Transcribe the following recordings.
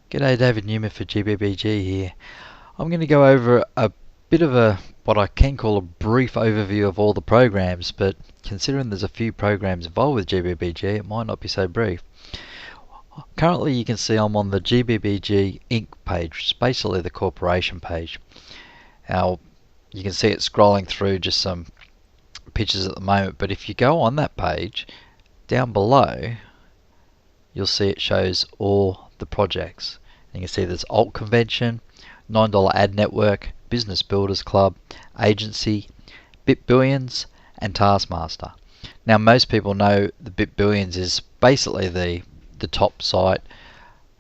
G'day, David Newman for GBBG here. I'm going to go over a bit of what I can call a brief overview of all the programs, but considering there's a few programs involved with GBBG, it might not be so brief. Currently you can see I'm on the GBBG Inc. page, which is basically the corporation page. Now you can see it scrolling through just some pictures at the moment, but if you go on that page, down below you'll see it shows all the projects. You can see there's Alt Convention, $9 Ad Network, Business Builders Club, Agency, Bitbillions, and TaskMaster. Now most people know the Bitbillions is basically the top site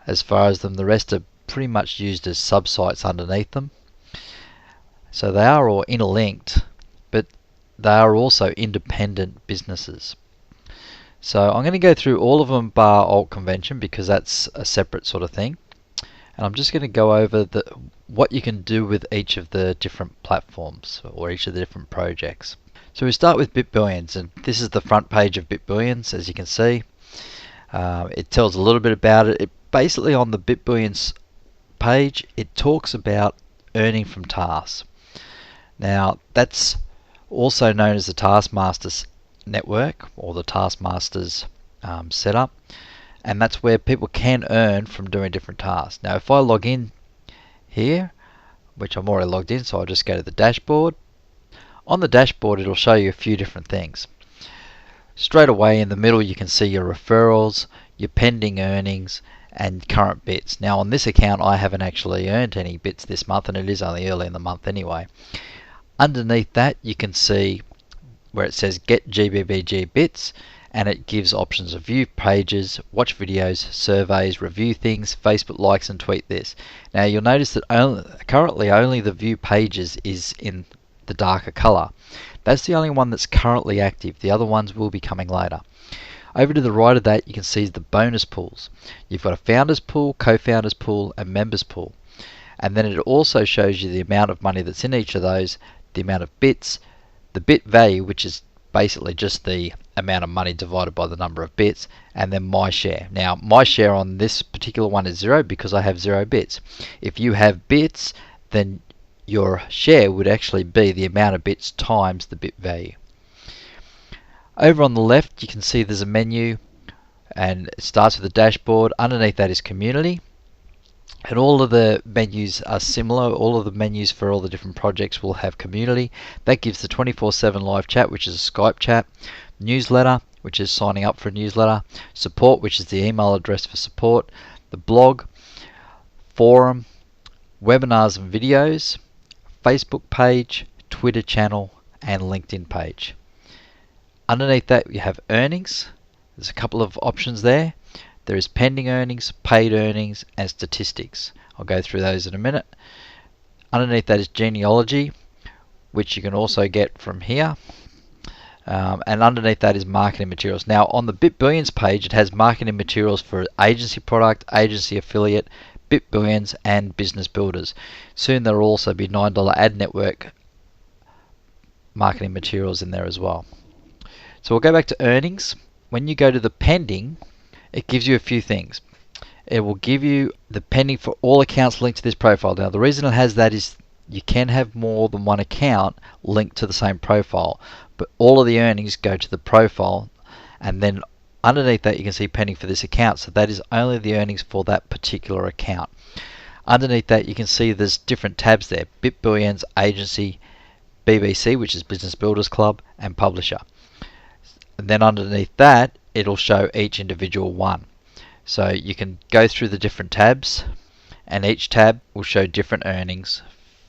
as far as them. The rest are pretty much used as sub-sites underneath them. So they are all interlinked, but they are also independent businesses. So I'm going to go through all of them bar Alt Convention because that's a separate sort of thing. And I'm just going to go over what you can do with each of the different platforms or each of the different projects. So we start with Bitbillions, and this is the front page of Bitbillions, as you can see. It tells a little bit about it. Basically on the Bitbillions page, it talks about earning from tasks. Now that's also known as the TaskMaster network or the TaskMaster's setup, and that's where people can earn from doing different tasks. Now if I log in here, which I'm already logged in, so I'll just go to the dashboard. On the dashboard it'll show you a few different things. Straight away in the middle you can see your referrals, your pending earnings, and current bits. Now on this account I haven't actually earned any bits this month, and it is only early in the month anyway. Underneath that you can see where it says Get GBBG Bits, and it gives options of view pages, watch videos, surveys, review things, Facebook likes, and tweet this. Now you'll notice that currently only the view pages is in the darker color. That's the only one that's currently active. The other ones will be coming later. Over to the right of that you can see the bonus pools. You've got a founders pool, co-founders pool, and members pool. And then it also shows you the amount of money that's in each of those, the amount of bits, the bit value, which is basically just the amount of money divided by the number of bits, and then my share. Now my share on this particular one is 0 because I have 0 bits. If you have bits, then your share would actually be the amount of bits times the bit value. Over on the left you can see there's a menu, and it starts with the dashboard. Underneath that is community, and all of the menus are similar. All of the menus for all the different projects will have community. That gives the 24/7 live chat, which is a Skype chat, newsletter, which is signing up for a newsletter, support, which is the email address for support, the blog, forum, webinars and videos, Facebook page, Twitter channel, and LinkedIn page. Underneath that you have earnings. There's a couple of options there. There is pending earnings, paid earnings, and statistics. I'll go through those in a minute. Underneath that is genealogy, which you can also get from here. And underneath that is marketing materials. Now on the Bitbillions page it has marketing materials for agency product, agency affiliate, Bitbillions, and business builders. Soon there will also be $9 ad network marketing materials in there as well. So we'll go back to earnings. When you go to the pending, it gives you a few things. It will give you the pending for all accounts linked to this profile. Now the reason it has that is you can have more than one account linked to the same profile, but all of the earnings go to the profile, and then underneath that you can see pending for this account, so that is only the earnings for that particular account. Underneath that you can see there's different tabs there: Bitbillions, Agency, BBC, which is Business Builders Club, and Publisher. And then underneath that it'll show each individual one. So you can go through the different tabs, and each tab will show different earnings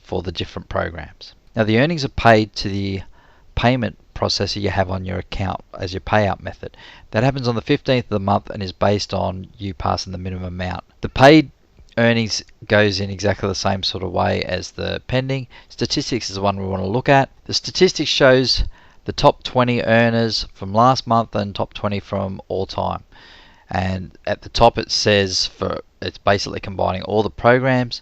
for the different programs. Now the earnings are paid to the payment processor you have on your account as your payout method. That happens on the 15th of the month and is based on you passing the minimum amount. The paid earnings goes in exactly the same sort of way as the pending. Statistics is the one we want to look at. The statistics shows the top 20 earners from last month and top 20 from all time. And at the top it says it's basically combining all the programs.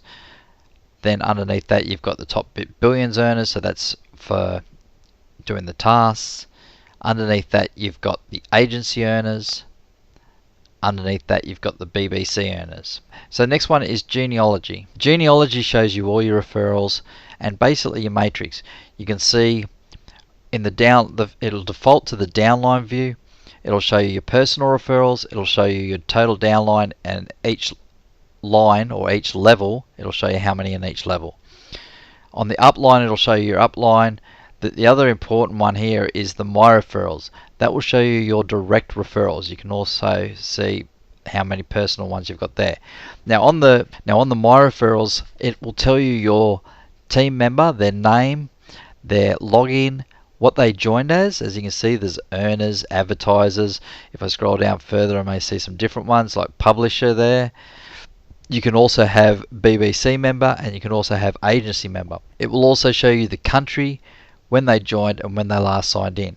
Then underneath that you've got the top Bitbillions earners, so that's for doing the tasks. Underneath that you've got the agency earners, underneath that you've got the BBC earners. So next one is genealogy. Genealogy shows you all your referrals and basically your matrix. You can see in it'll default to the downline view. It'll show you your personal referrals, it'll show you your total downline, and each line or each level, it'll show you how many in each level. On the upline, it'll show you your upline. The other important one here is the My Referrals. That will show you your direct referrals. You can also see how many personal ones you've got there. Now on the My Referrals, it will tell you your team member, their name, their login, what they joined as. As you can see, there's earners, advertisers. If I scroll down further, I may see some different ones like publisher there. You can also have BBC member, and you can also have agency member. It will also show you the country, when they joined, and when they last signed in.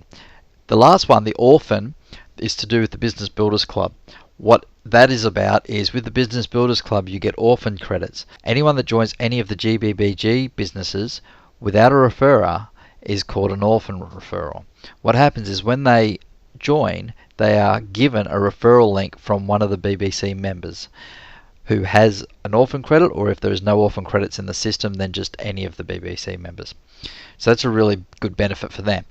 The last one, the orphan, is to do with the Business Builders Club. What that is about is with the Business Builders Club you get orphan credits. Anyone that joins any of the GBBG businesses without a referrer is called an orphan referral. What happens is when they join, they are given a referral link from one of the BBC members who has an orphan credit, or if there is no orphan credits in the system, then just any of the BBC members. So that's a really good benefit for them.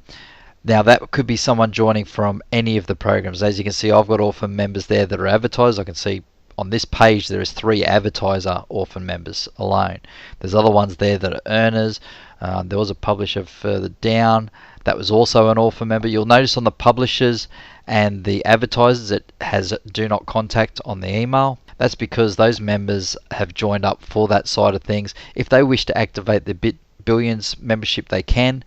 Now that could be someone joining from any of the programs. As you can see, I've got orphan members there that are advertisers. I can see on this page there is 3 advertiser orphan members alone. There's other ones there that are earners. There was a publisher further down that was also an orphan member. You'll notice on the publishers and the advertisers it has do not contact on the email. That's because those members have joined up for that side of things. If they wish to activate the Bitbillions membership, they can,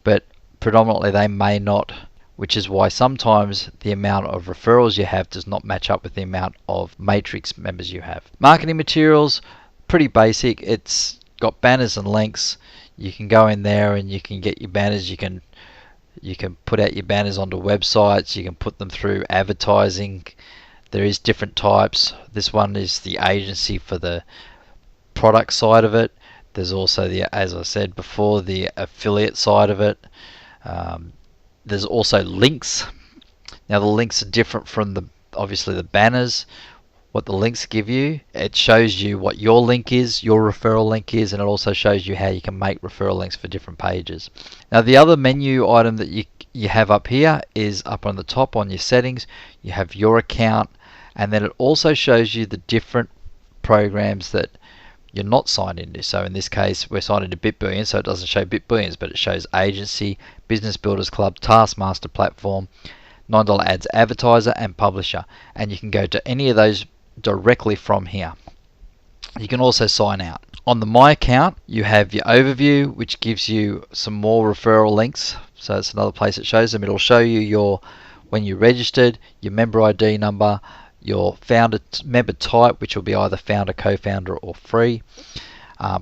but predominantly they may not, which is why sometimes the amount of referrals you have does not match up with the amount of matrix members you have. Marketing materials, pretty basic. It's got banners and links. You can go in there and you can get your banners. You can put out your banners onto websites. You can put them through advertising. There is different types. This one is the agency for the product side of it. There's also the, as I said before, the affiliate side of it. There's also links. Now the links are different from obviously the banners. What the links give you, it shows you what your link is, your referral link is, and it also shows you how you can make referral links for different pages. Now the other menu item that you have up here is up on the top on your settings. You have your account, and then it also shows you the different programs that you're not signed into. So in this case we're signed into Bitbillions, so it doesn't show Bitbillions, but it shows agency, Business Builders Club, Taskmaster Platform, $9 ads advertiser, and publisher, and you can go to any of those directly from here. You can also sign out. On the My Account you have your overview, which gives you some more referral links, so it's another place that shows them. It'll show you when you registered, your member ID number, your member type, which will be either founder, co-founder, or free,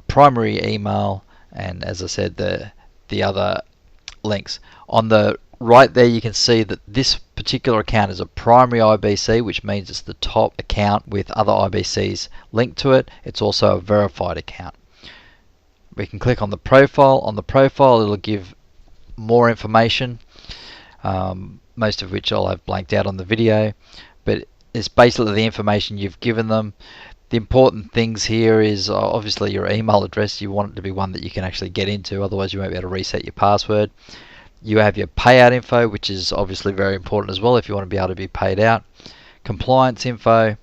primary email, and as I said, the other links. On the right there you can see that this particular account is a primary IBC, which means it's the top account with other IBCs linked to it. It's also a verified account. We can click on the profile. On the profile it'll give more information, most of which I'll have blanked out on the video, but it's basically the information you've given them. The important things here is obviously your email address. You want it to be one that you can actually get into, otherwise you won't be able to reset your password. You have your payout info, which is obviously very important as well if you want to be able to be paid out. Compliance info,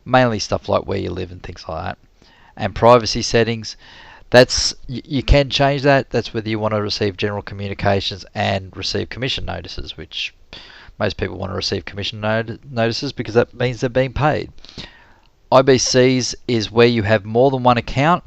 mainly stuff like where you live and things like that. And privacy settings, you can change that. That's whether you want to receive general communications and receive commission notices, which most people want to receive commission notices because that means they're being paid. IBCs is where you have more than one account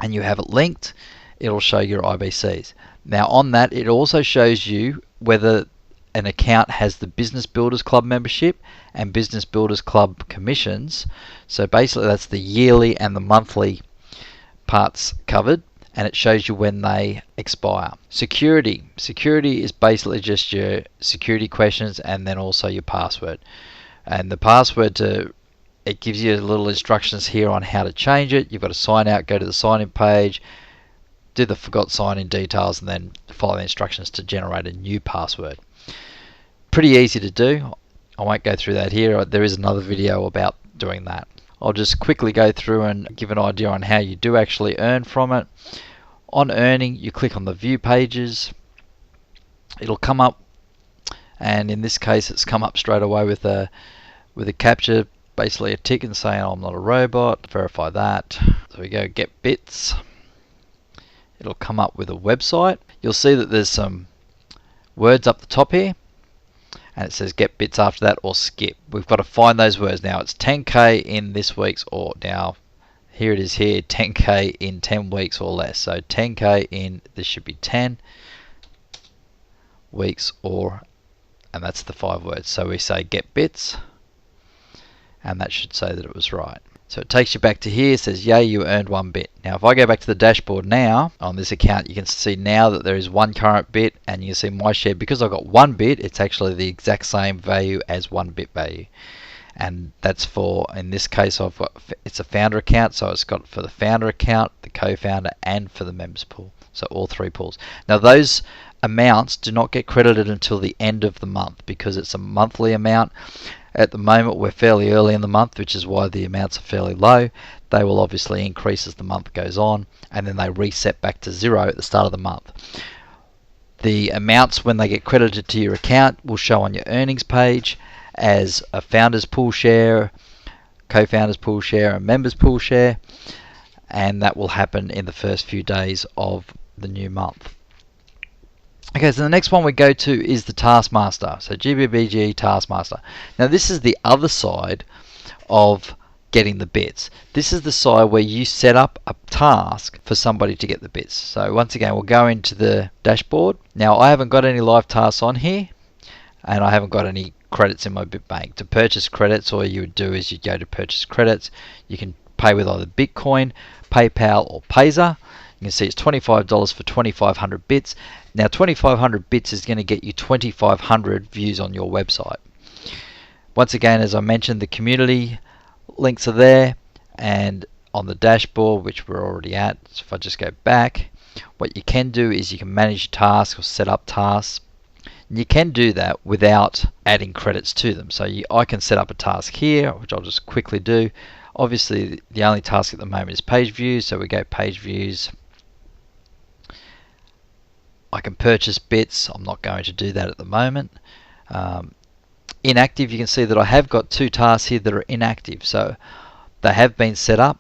and you have it linked. It'll show your IBCs. Now on that it also shows you whether an account has the Business Builders Club membership and Business Builders Club commissions. So basically that's the yearly and the monthly parts covered, and it shows you when they expire. Security is basically just your security questions and then also your password. And the password, it gives you little instructions here on how to change it. You've got to sign out, go to the sign in page, do the forgot sign in details, and then follow the instructions to generate a new password. Pretty easy to do. I won't go through that here. There is another video about doing that. I'll just quickly go through and give an idea on how you do actually earn from it. On earning, you click on the view pages. It'll come up, and in this case it's come up straight away with a capture, basically a tick and saying I'm not a robot. Verify that. So we go get bits. It'll come up with a website. You'll see that there's some words up the top here, and it says get bits after that or skip. We've got to find those words. Now it's 10k in this week's, or now here it is here, 10k in 10 weeks or less. So 10k in, this should be 10 weeks or, and that's the 5 words. So we say get bits, and that should say that it was right. So it takes you back to here, says yay, you earned 1 bit. Now if I go back to the dashboard now on this account, you can see now that there is 1 current bit, and you can see my share. Because I got 1 bit, it's actually the exact same value as 1 bit value. And that's for, in this case, I've got, it's a founder account, so it's got for the founder account, the co-founder, and for the members pool. So all 3 pools. Now those amounts do not get credited until the end of the month, because it's a monthly amount. At the moment we're fairly early in the month, which is why the amounts are fairly low. They will obviously increase as the month goes on, and then they reset back to 0 at the start of the month. The amounts, when they get credited to your account, will show on your earnings page as a founders pool share, co-founders pool share, and members pool share, and that will happen in the first few days of the new month. Okay, so the next one we go to is the TaskMaster. So GBBG TaskMaster. Now this is the other side of getting the bits. This is the side where you set up a task for somebody to get the bits. So once again, we'll go into the dashboard. Now I haven't got any live tasks on here, and I haven't got any credits in my BitBank. To purchase credits, all you would do is you go to purchase credits. You can pay with either Bitcoin, PayPal, or Pazer. You can see it's $25 for 2,500 bits. Now 2,500 bits is going to get you 2,500 views on your website. Once again, as I mentioned, the community links are there, and on the dashboard, which we're already at. So if I just go back, what you can do is you can manage tasks or set up tasks. And you can do that without adding credits to them. So I can set up a task here, which I'll just quickly do. Obviously the only task at the moment is page views, so we go page views. I can purchase bits. I'm not going to do that at the moment. Inactive, you can see that I have got 2 tasks here that are inactive, so they have been set up.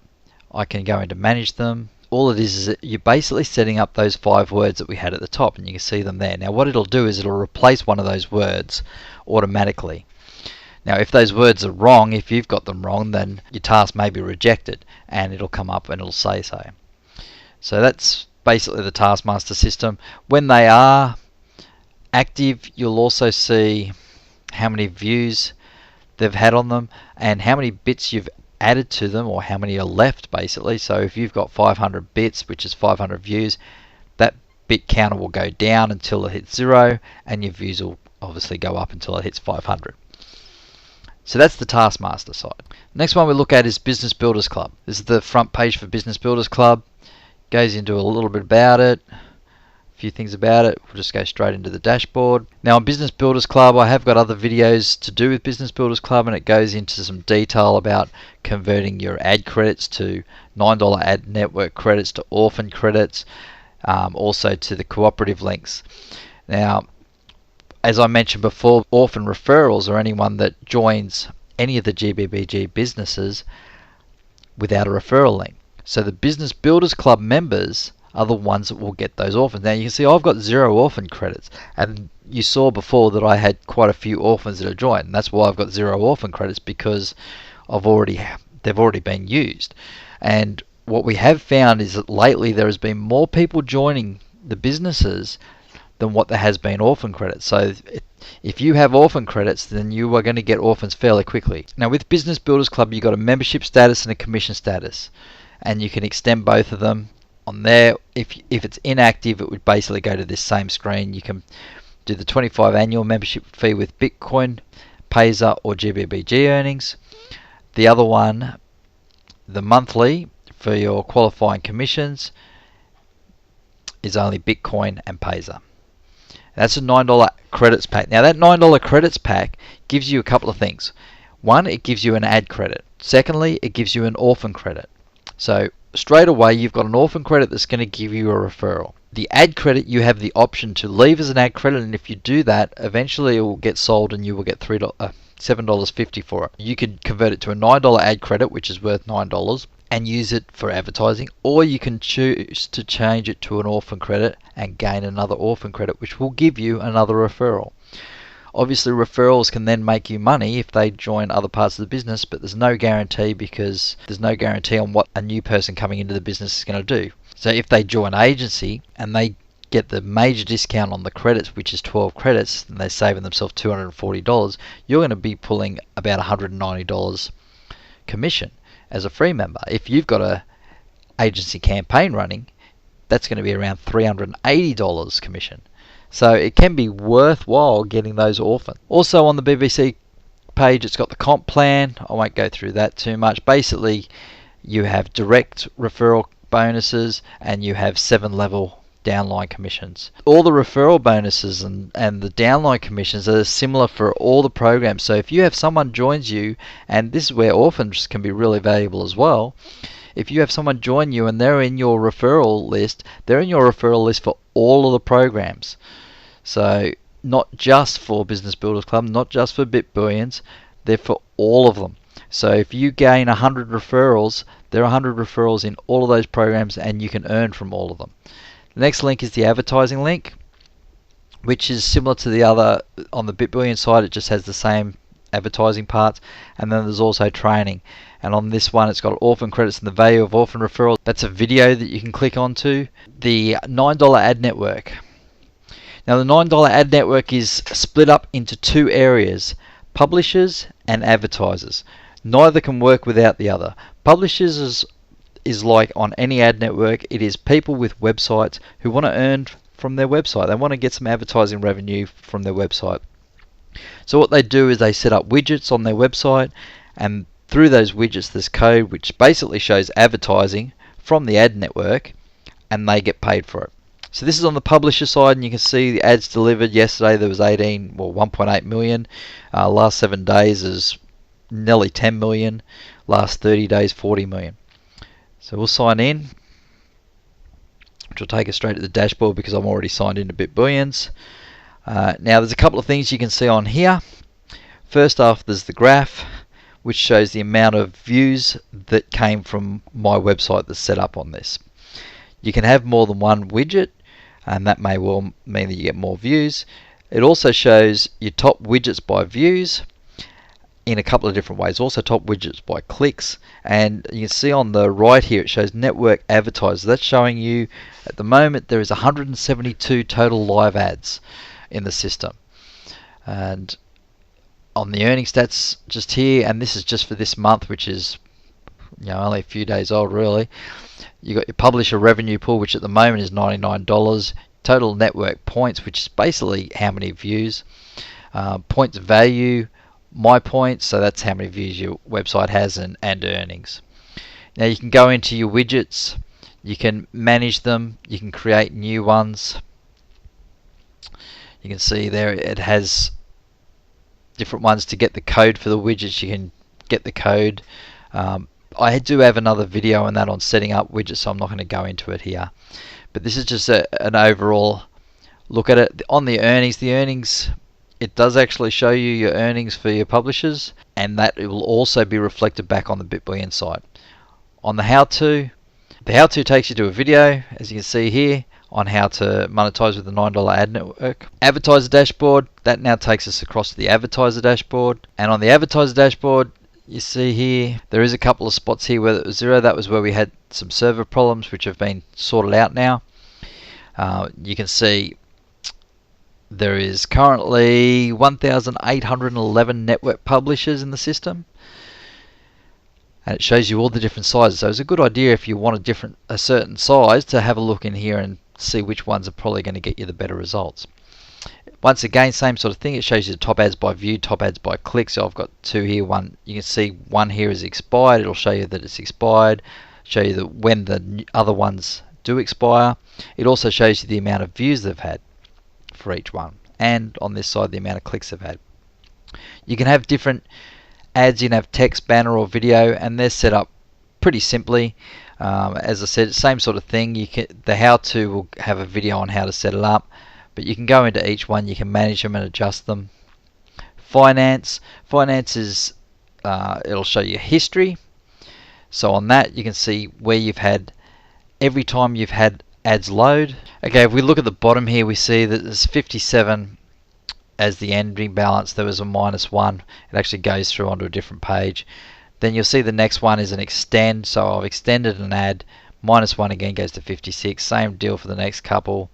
I can go into manage them. All it is that you're basically setting up those 5 words that we had at the top, and you can see them there. Now what it'll do is it'll replace one of those words automatically. Now if those words are wrong, if you've got them wrong, then your task may be rejected, and it'll come up and it'll say so. So that's basically the TaskMaster system. When they are active, you'll also see how many views they've had on them and how many bits you've added to them, or how many are left basically. So if you've got 500 bits, which is 500 views, that bit counter will go down until it hits 0, and your views will obviously go up until it hits 500. So that's the TaskMaster side. Next one we look at is Business Builders Club. This is the front page for Business Builders Club. Goes into a little bit about it, a few things about it. We'll just go straight into the dashboard. Now on Business Builders Club, I have got other videos to do with Business Builders Club, and it goes into some detail about converting your ad credits to $9 ad network credits to orphan credits, also to the cooperative links. Now as I mentioned before, orphan referrals are anyone that joins any of the GBBG businesses without a referral link. So the Business Builders Club members are the ones that will get those orphans. Now you can see I've got 0 orphan credits, and you saw before that I had quite a few orphans that have joined, and that's why I've got 0 orphan credits, because they've already been used. And what we have found is that lately there has been more people joining the businesses than what there has been orphan credits. So if you have orphan credits, then you are going to get orphans fairly quickly. Now with Business Builders Club, you've got a membership status and a commission status, and you can extend both of them on there. If it's inactive, it would basically go to this same screen. You can do the 25 annual membership fee with Bitcoin, Pazer, or GBBG earnings. The other one, the monthly for your qualifying commissions, is only Bitcoin and Pazer. That's a $9 credits pack. Now that $9 credits pack gives you a couple of things. One, it gives you an ad credit. Secondly, it gives you an orphan credit. So straight away you've got an orphan credit that's going to give you a referral. The ad credit, you have the option to leave as an ad credit, and if you do that, eventually it will get sold and you will get $7.50 for it. You could convert it to a $9 ad credit, which is worth $9, and use it for advertising, or you can choose to change it to an orphan credit and gain another orphan credit, which will give you another referral. Obviously referrals can then make you money if they join other parts of the business, but there's no guarantee, because there's no guarantee on what a new person coming into the business is going to do. So if they join an agency and they get the major discount on the credits, which is 12 credits, and they're saving themselves $240, you're going to be pulling about $190 commission as a free member. If you've got a agency campaign running, that's going to be around $380 commission. So it can be worthwhile getting those orphans. Also on the BBC page, it's got the comp plan. I won't go through that too much. Basically, you have direct referral bonuses and you have 7-level downline commissions. All the referral bonuses and the downline commissions are similar for all the programs. So if you have someone joins you, and this is where orphans can be really valuable as well, if you have someone join you and they're in your referral list, they're in your referral list for all of the programs. So not just for Business Builders Club, not just for Bitbillions, they're for all of them. So if you gain 100 referrals, there are 100 referrals in all of those programs, and you can earn from all of them. The next link is the advertising link, which is similar to the other. On the Bitbillion side, it just has the same advertising parts, and then there's also training. And on this one, it's got orphan credits and the value of orphan referrals. That's a video that you can click onto. The $9 ad network. Now the $9 ad network is split up into two areas: publishers and advertisers. Neither can work without the other. Publishers is like on any ad network. It is people with websites who want to earn from their website. They want to get some advertising revenue from their website. So what they do is they set up widgets on their website, and through those widgets there's code which basically shows advertising from the ad network, and they get paid for it. So this is on the publisher side, and you can see the ads delivered. Yesterday there was 1.8 million. Last 7 days is nearly 10 million. Last 30 days 40 million. So we'll sign in, which will take us straight to the dashboard because I'm already signed into Bitbillions. Now there's a couple of things you can see on here. First off, there's the graph, which shows the amount of views that came from my website that's set up on this. You can have more than one widget, and that may well mean that you get more views. It also shows your top widgets by views in a couple of different ways. Also top widgets by clicks, and you can see on the right here it shows network advertisers. That's showing you at the moment there is 172 total live ads in the system. And on the earning stats just here, and this is just for this month, which is only a few days old really, you got your publisher revenue pool, which at the moment is $99. Total network points, which is basically how many views. Points value, my points, so that's how many views your website has, and earnings. Now you can go into your widgets, you can manage them, you can create new ones. You can see there it has different ones. To get the code for the widgets, you can get the code. I do have another video on that, on setting up widgets, so I'm not going to go into it here. But this is just an overall look at it. On the earnings, it does actually show you your earnings for your publishers, and that it will also be reflected back on the Bitbillion site. On the how-to, takes you to a video, as you can see here, on how to monetize with the $9 ad network. Advertiser dashboard, that now takes us across to the advertiser dashboard. And on the advertiser dashboard, you see here, there is a couple of spots here where it was 0. That was where we had some server problems, which have been sorted out now. You can see there is currently 1,811 network publishers in the system, and it shows you all the different sizes. So it's a good idea if you want a certain size to have a look in here and see which ones are probably going to get you the better results. Once again, same sort of thing. It shows you the top ads by view, top ads by click. So I've got 2 here. One, you can see one here is expired. It'll show you that it's expired. Show you that when the other ones do expire. It also shows you the amount of views they've had for each one, and on this side the amount of clicks they've had. You can have different ads. You can have text, banner, or video, and they're set up pretty simply. As I said, same sort of thing. The how-to will have a video on how to set it up, but you can go into each one, you can manage them and adjust them. Finance is it'll show you history. So on that you can see where you've had, every time you've had ads load. Okay, if we look at the bottom here, we see that there's 57 as the ending balance. There was a -1. It actually goes through onto a different page. Then you'll see the next one is an extend. So I've extended an ad. -1 again goes to 56. Same deal for the next couple.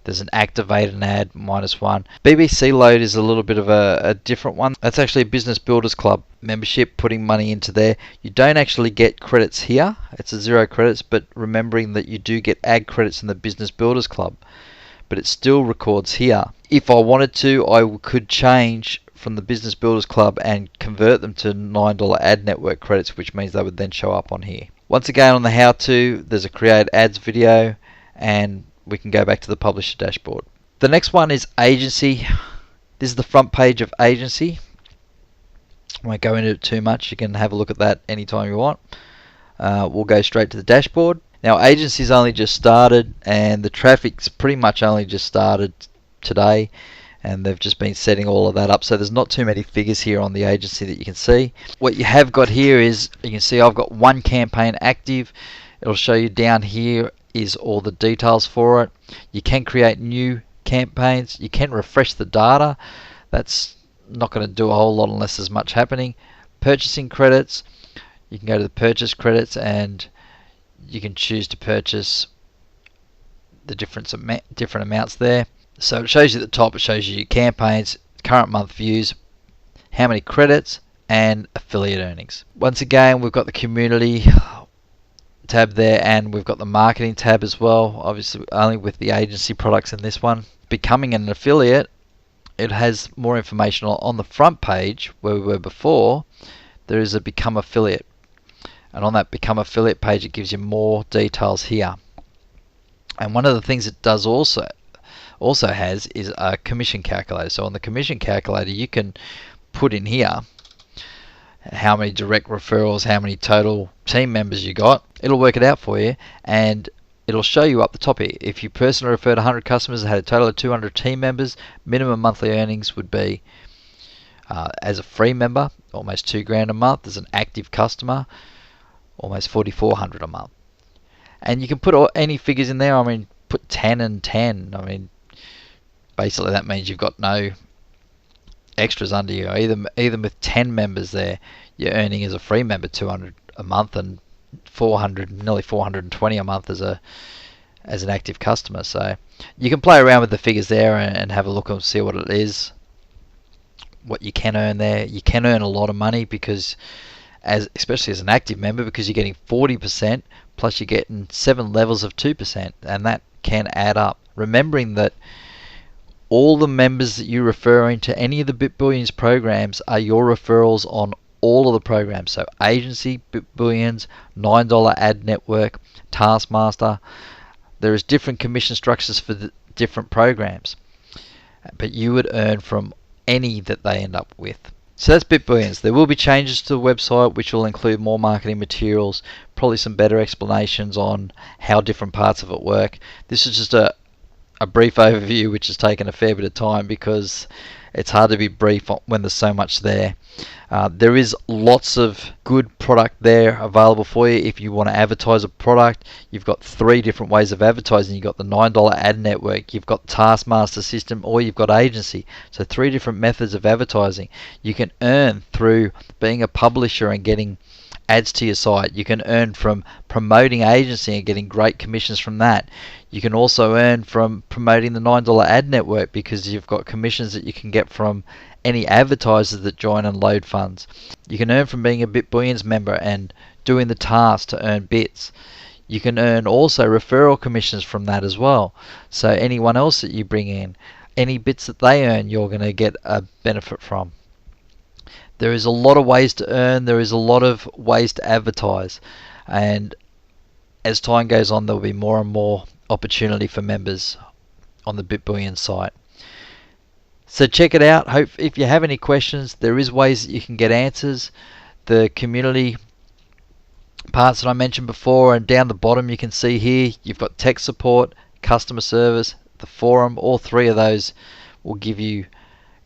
There's an activate an ad, -1. BBC load is a little bit of a different one. That's actually a Business Builders Club membership, putting money into there. You don't actually get credits here. It's a 0 credits, but remembering that you do get ad credits in the Business Builders Club. But it still records here. If I wanted to, I could change from the Business Builders Club and convert them to $9 ad network credits, which means they would then show up on here. Once again, on the how-to, there's a create ads video, and we can go back to the publisher dashboard. The next one is agency. This is the front page of agency. I won't go into it too much. You can have a look at that anytime you want. We'll go straight to the dashboard. Now, agency's only just started, and the traffic's pretty much only just started today, and they've just been setting all of that up, so there's not too many figures here on the agency that you can see. What you have got here is, you can see I've got one campaign active. It'll show you down here is all the details for it. You can create new campaigns. You can refresh the data. That's not going to do a whole lot unless there's much happening. Purchasing credits. You can go to the purchase credits and you can choose to purchase the different amounts there. So it shows you at the top, it shows you your campaigns, current month views, how many credits, and affiliate earnings. Once again, we've got the community tab there, and we've got the marketing tab as well, obviously only with the agency products in this one. Becoming an affiliate, it has more information on the front page where we were before. There is a become affiliate, and on that become affiliate page it gives you more details here. And one of the things it does also has is a commission calculator. So on the commission calculator you can put in here how many direct referrals, how many total team members you got. It'll work it out for you, and it'll show you up the top here. If you personally referred 100 customers and had a total of 200 team members, minimum monthly earnings would be, as a free member, almost $2,000 a month. As an active customer, almost $4,400 a month. And you can put any figures in there. I mean, put 10 and 10. I mean, basically that means you've got no extras under you. Either with 10 members there, you're earning as a free member $200 a month and nearly $420 a month as an active customer. So you can play around with the figures there and have a look and see what it is, what you can earn there. You can earn a lot of money because, especially as an active member, because you're getting 40% plus you're getting 7 levels of 2%, and that can add up. Remembering that all the members that you refer into any of the Bitbillions programs are your referrals on all of the programs. So agency, Bitbillions, $9 ad network, TaskMaster. There is different commission structures for the different programs, but you would earn from any that they end up with. So that's Bitbillions. There will be changes to the website which will include more marketing materials, probably some better explanations on how different parts of it work. This is just a brief overview which has taken a fair bit of time because it's hard to be brief when there's so much there. There is lots of good product there available for you. If you want to advertise a product, you've got 3 different ways of advertising. You've got the $9 ad network, you've got Taskmaster system, or you've got agency. So 3 different methods of advertising. You can earn through being a publisher and getting ads to your site. You can earn from promoting agency and getting great commissions from that. You can also earn from promoting the $9 ad network because you've got commissions that you can get from any advertisers that join and load funds. You can earn from being a Bitbillions member and doing the task to earn bits. You can earn also referral commissions from that as well. So anyone else that you bring in, any bits that they earn, you're going to get a benefit from. There is a lot of ways to earn. There is a lot of ways to advertise, and as time goes on, there will be more and more opportunity for members on the Bitbillions site. So check it out. Hope if you have any questions, there is ways that you can get answers. The community parts that I mentioned before, and down the bottom you can see here you've got tech support, customer service, the forum. All three of those will give you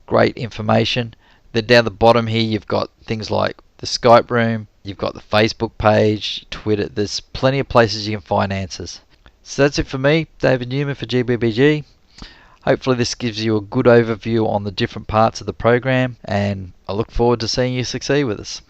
great information. Then down the bottom here you've got things like the Skype room, you've got the Facebook page, Twitter. There's plenty of places you can find answers. So that's it for me, David Newman for GBBG. Hopefully this gives you a good overview on the different parts of the program, and I look forward to seeing you succeed with us.